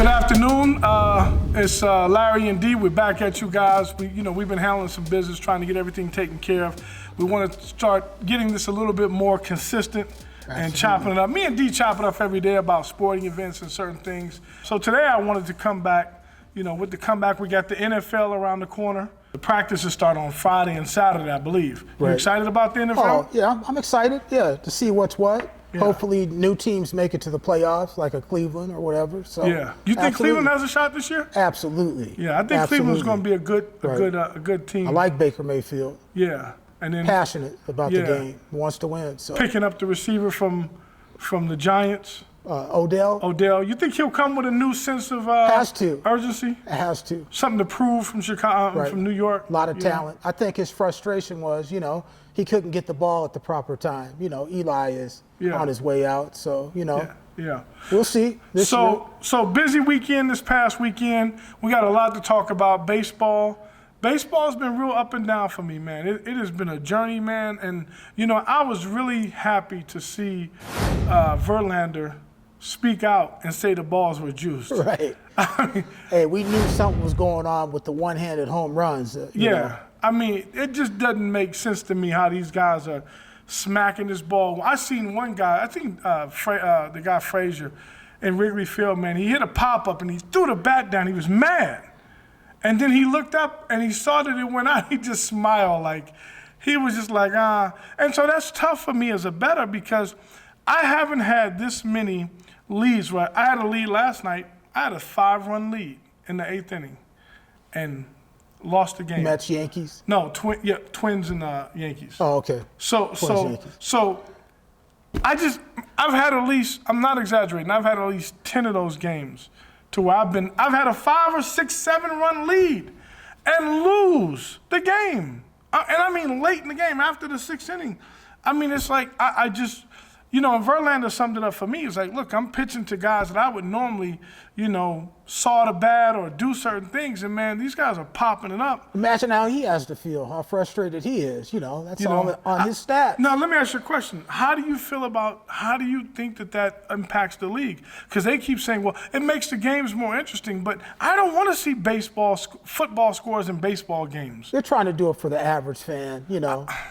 Good afternoon. It's Larry and D. We're back at you guys. We've been handling some business, trying to get everything taken care of. We want to start getting this a little bit more consistent and chopping it up. Me and D chop it up every day about sporting events and certain things. So today I wanted to come back. With the comeback, we got the NFL around the corner. The practices start on Friday and Saturday, I believe. Right. You excited about the NFL? Oh, yeah, I'm excited, to see what's what. Yeah. Hopefully new teams make it to the playoffs, like a Cleveland or whatever. So yeah. You think Cleveland has a shot this year? Absolutely. Yeah, I think Cleveland's going to be a good team. I like Baker Mayfield. Yeah. And then passionate about the game, wants to win. So picking up the receiver from the Giants. Odell. You think he'll come with a new sense of urgency? It has to. Something to prove from Chicago, from New York. A lot of talent. I think his frustration was, he couldn't get the ball at the proper time. Eli is on his way out, so Yeah. We'll see. So busy weekend this past weekend. We got a lot to talk about. Baseball's been real up and down for me, man. It has been a journey, man. And, I was really happy to see Verlander speak out and say the balls were juiced. Right. Hey, we knew something was going on with the one-handed home runs. It just doesn't make sense to me how these guys are smacking this ball. I seen one guy, I think the guy Frazier in Wrigley Field, man, he hit a pop-up and he threw the bat down. He was mad. And then he looked up and he saw that it went out. He just smiled he was just like, ah. And so that's tough for me as a bettor because I haven't had this many leads. Right? I had a lead last night. I had a 5-run lead in the 8th inning and lost the game. Mets, Yankees? No, Twins and Yankees. Oh, okay. So I've had at least, I'm not exaggerating, I've had at least 10 of those games to where I've had a 5 or 6, 7-run lead and lose the game. Late in the game after the 6th inning. It's like, I just, and Verlander summed it up for me. It's like, look, I'm pitching to guys that I would normally, saw the bat or do certain things. And, man, these guys are popping it up. Imagine how he has to feel, how frustrated he is. That's all on his stats. Now, let me ask you a question. How do you think that impacts the league? Because they keep saying, well, it makes the games more interesting. But I don't want to see football scores in baseball games. They're trying to do it for the average fan.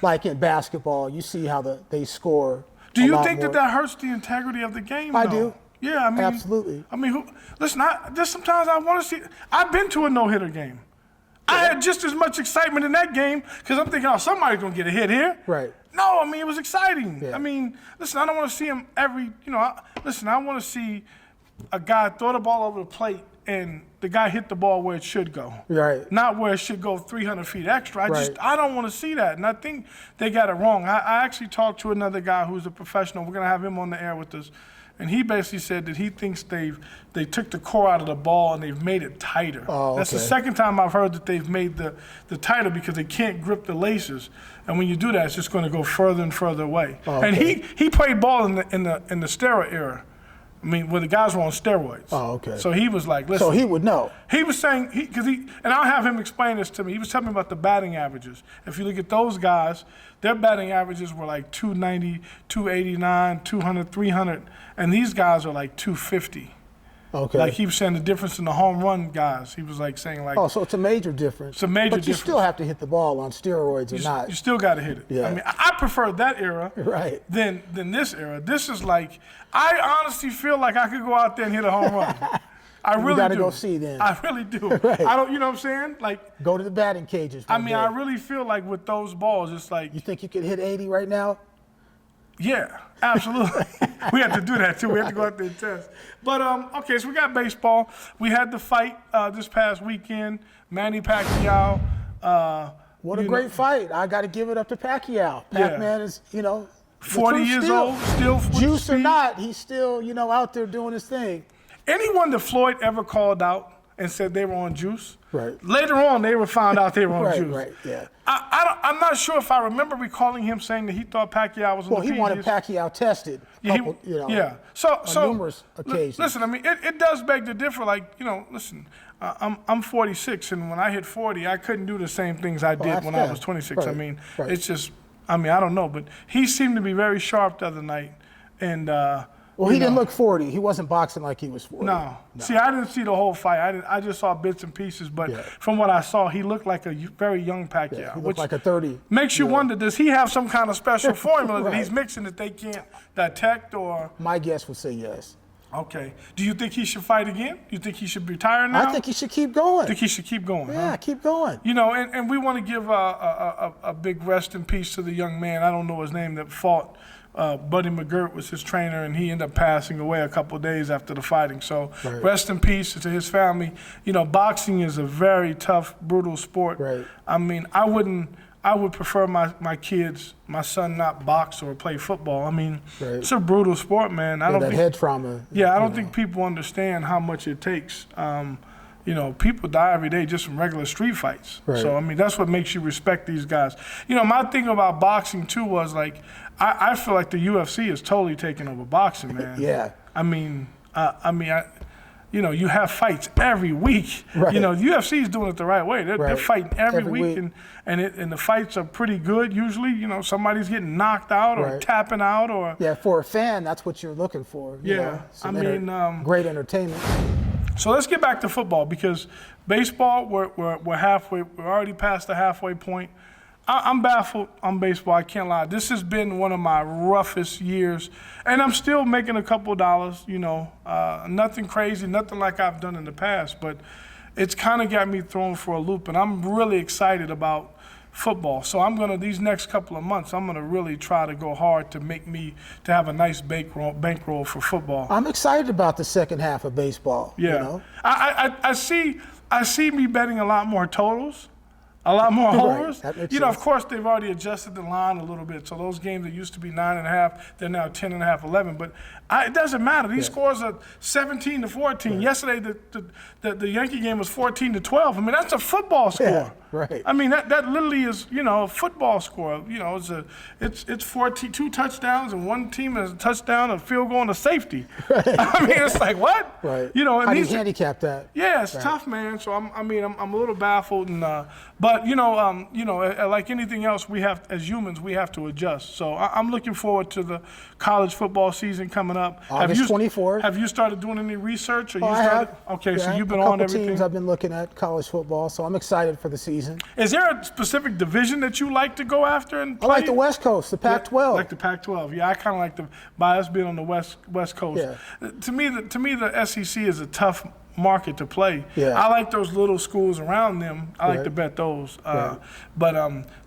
Like in basketball, you see how they score. Do you think that hurts the integrity of the game? I do. Yeah, absolutely. There's sometimes I want to see. I've been to a no-hitter game. Yeah. I had just as much excitement in that game because I'm thinking, oh, somebody's gonna get a hit here. Right. No, it was exciting. Yeah. I don't want to see him every. I want to see a guy throw the ball over the plate and the guy hit the ball where it should go. Right. Not where it should go 300 feet extra. I don't want to see that. And I think they got it wrong. I actually talked to another guy who's a professional. We're going to have him on the air with us. And he basically said that he thinks they took the core out of the ball and they've made it tighter. Oh, okay. That's the second time I've heard that they've made the tighter because they can't grip the laces. And when you do that, it's just going to go further and further away. Oh, okay. And he played ball in the steroid era. Where the guys were on steroids. Oh, okay. So he was like, listen. So he would know. He was saying, and I'll have him explain this to me. He was telling me about the batting averages. If you look at those guys, their batting averages were like 290, 289, 200, 300. And these guys are like 250. Okay. Like he was saying the difference in the home run guys. He was saying oh, so it's a major difference. It's a major difference. But you still have to hit the ball on steroids or not. You still got to hit it. Yeah. I prefer that era than this era. This is I honestly feel like I could go out there and hit a home run. I really do. You got to go see then. I really do. Right. I don't. You know what I'm saying? Go to the batting cages. I really feel like with those balls, it's like. You think you could hit 80 right now? Yeah, absolutely. We have to do that too. We have to go out there and test. But okay, so we got baseball. We had the fight this past weekend. Manny Pacquiao. What a great fight! I got to give it up to Pacquiao. Pac-Man is 40 years old, still juice or not, he's still out there doing his thing. Anyone that Floyd ever called out and said they were on juice. Right. Later on, they were found out they were on juice. Right, yeah. I'm not sure if I remember recalling him saying that he thought Pacquiao was on the Well, he wanted Pacquiao tested. So on numerous occasions. Listen, it does beg to differ. Listen, I'm 46, and when I hit 40, I couldn't do the same things I did when I was 26. Right. It's just, I don't know, but he seemed to be very sharp the other night, and Well, he didn't look 40. He wasn't boxing like he was 40. No. See, I didn't see the whole fight. I just saw bits and pieces. But from what I saw, he looked like a very young Pacquiao. Yeah, he looked like a 30. Makes you wonder, does he have some kind of special formula that he's mixing that they can't detect? Or my guess would say yes. Okay. Do you think he should fight again? Do you think he should retire now? I think he should keep going. I think he should keep going. Yeah, keep going. You know, and we want to give a big rest in peace to the young man. I don't know his name that fought. Buddy McGirt was his trainer, and he ended up passing away a couple of days after the fighting. So rest in peace to his family. You know, boxing is a very tough, brutal sport. Right. I mean, I would prefer my kids, my son, not box or play football. I mean, it's a brutal sport, man. I don't think head trauma. Yeah, I don't think people understand how much it takes. You know, people die every day just from regular street fights. Right. So, I mean, that's what makes you respect these guys. You know, my thing about boxing, too, was, like, I feel like the UFC is totally taking over boxing, man. Yeah. I mean, you know, you have fights every week. Right. You know, the UFC is doing it the right way. They're fighting every week. And the fights are pretty good usually. You know, somebody's getting knocked out or tapping out or. Yeah, for a fan, that's what you're looking for. You know, I mean, great entertainment. So let's get back to football because baseball, we're halfway. We're already past the halfway point. I'm baffled on baseball. I can't lie. This has been one of my roughest years, and I'm still making a couple dollars. You know, nothing crazy, nothing like I've done in the past, but it's kind of got me thrown for a loop, and I'm really excited about football. So these next couple of months, I'm gonna really try to go hard to have a nice bankroll for football. I'm excited about the second half of baseball. Yeah, you know? I see me betting a lot more totals. A lot more homers. You know, of course, they've already adjusted the line a little bit. So those games that used to be 9.5, they're now 10.5, 11. But it doesn't matter. These scores are 17-14. Yesterday, the Yankee game was 14-12. I mean, that's a football score. Yeah, right. I mean, that literally is, you know, a football score. You know, it's 14, 2 touchdowns, and one team has a touchdown, a field goal, and a safety. Right. I mean, it's like, what? Right. You know, how do you handicap that? Yeah, it's tough, man. So I'm a little baffled, and but you know, like anything else, we have as humans, we have to adjust. So I'm looking forward to the college football season coming up. August 24th. Have you started doing any research? Or I have. Okay, yeah, so you've been a on couple everything. teams I've been looking at college football, so I'm excited for the season. Is there a specific division that you like to go after and play? I like the West Coast, the Pac-12. Like the Pac-12. Yeah, I kind of like by us being on the West Coast. Yeah. To me, the SEC is a tough market to play. Yeah. I like those little schools around them. I like to bet those. But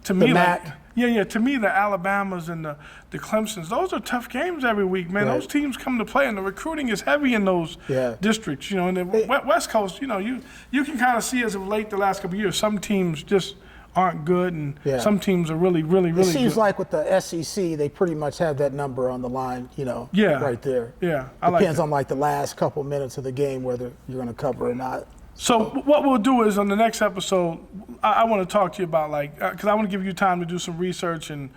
to me, MAC. To me, the Alabamas and the Clemsons, those are tough games every week, man. Those teams come to play, and the recruiting is heavy in those districts. You know, and the West Coast, you know, you can kind of see as of late the last couple of years, some teams just aren't good, and some teams are really, really, really good. It seems like with the SEC, they pretty much have that number on the line, you know, right there. Yeah, Depends on like the last couple minutes of the game whether you're going to cover or not. So what we'll do is on the next episode, I want to talk to you about because I want to give you time to do some research and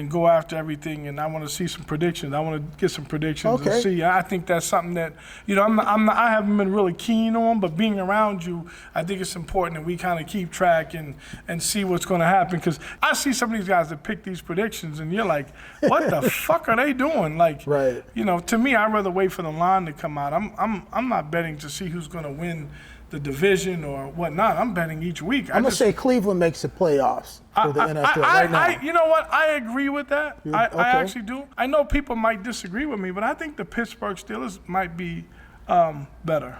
go after everything, and I want to see some predictions. I want to get some predictions and see. I think that's something that, you know, I haven't been really keen on, but being around you, I think it's important that we kind of keep track and see what's going to happen, because I see some of these guys that pick these predictions, and you're like, what the fuck are they doing? Like, you know, to me, I'd rather wait for the line to come out. I'm not betting to see who's going to win the division or whatnot. I'm betting each week. I'm going to say Cleveland makes the playoffs for the NFL right now. You know what? I agree with that. I actually do. I know people might disagree with me, but I think the Pittsburgh Steelers might be better.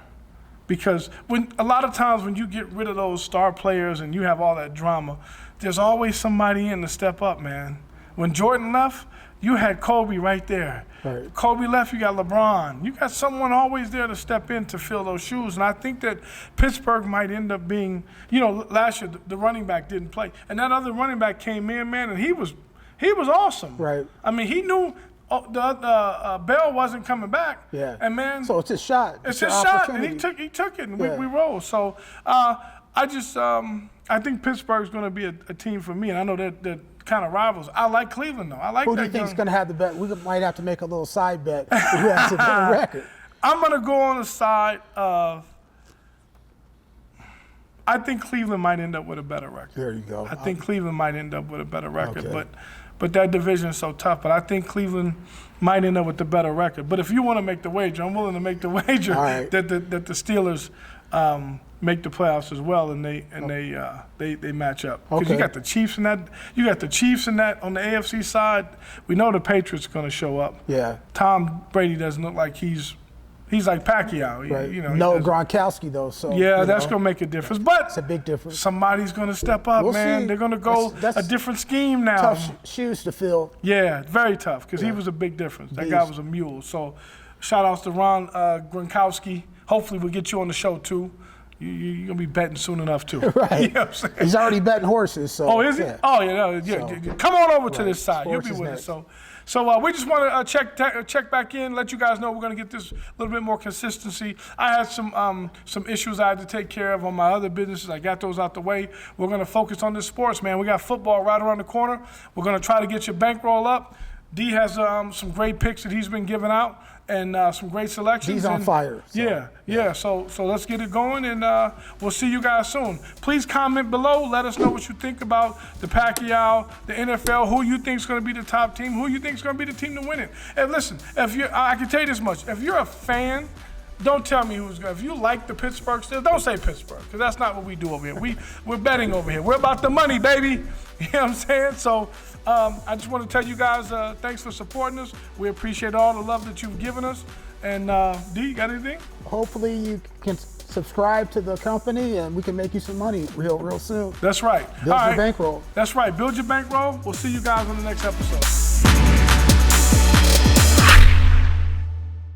Because a lot of times when you get rid of those star players and you have all that drama, there's always somebody in to step up, man. When Jordan left, you had Kobe right there. Right. Kobe left, you got LeBron. You got someone always there to step in to fill those shoes. And I think that Pittsburgh might end up being, you know, last year the running back didn't play. And that other running back came in, man, and he was awesome. Right. I mean, he knew Bell wasn't coming back. Yeah. And, man. So it's his shot. It's his shot, and he took it, and we rolled. So I think Pittsburgh's going to be a team for me, and I know that kind of rivals. I like Cleveland, though. I like Who that. do you think is going to have the bet? We might have to make a little side bet who has a better record. I'm going to go on the side of, I think Cleveland might end up with a better record. There you go. I think Cleveland might end up with a better record, but that division is so tough. But I think Cleveland might end up with the better record. But if you want to make the wager, I'm willing to make the wager that the Steelers make the playoffs as well, and they match up. Because you got the Chiefs in that. You got the Chiefs in that on the AFC side. We know the Patriots are going to show up. Yeah. Tom Brady doesn't look like he's like Pacquiao. Right. No Gronkowski though. So that's going to make a difference. But it's a big difference. Somebody's going to step up, man. See. They're going to go a different scheme now. Tough shoes to fill. Yeah, very tough because he was a big difference. That guy was a mule. So shout outs to Ron Gronkowski. Hopefully we'll get you on the show too. You're going to be betting soon enough too. Right. You know what I'm saying? He's already betting horses. So. Oh, is he? Yeah. Oh, yeah. So, come on over to this side. Sports You'll be with next. us. So we just want to check back in, let you guys know we're going to get this a little bit more consistency. I had some issues I had to take care of on my other businesses. I got those out the way. We're going to focus on this sports, man. We got football right around the corner. We're going to try to get your bankroll up. D has some great picks that he's been giving out and some great selections. He's on fire. So. Yeah. So let's get it going, and we'll see you guys soon. Please comment below. Let us know what you think about the Pacquiao, the NFL, who you think is going to be the top team, who you think is going to be the team to win it. And listen, I can tell you this much. If you're a fan, don't tell me who's going to. If you like the Pittsburgh Steelers, don't say Pittsburgh, because that's not what we do over here. We're betting over here. We're about the money, baby. You know what I'm saying? So I just want to tell you guys thanks for supporting us. We appreciate all the love that you've given us. And D, you got anything? Hopefully you can subscribe to the company and we can make you some money real soon. That's right. Build your bankroll. That's right. Build your bankroll. We'll see you guys on the next episode.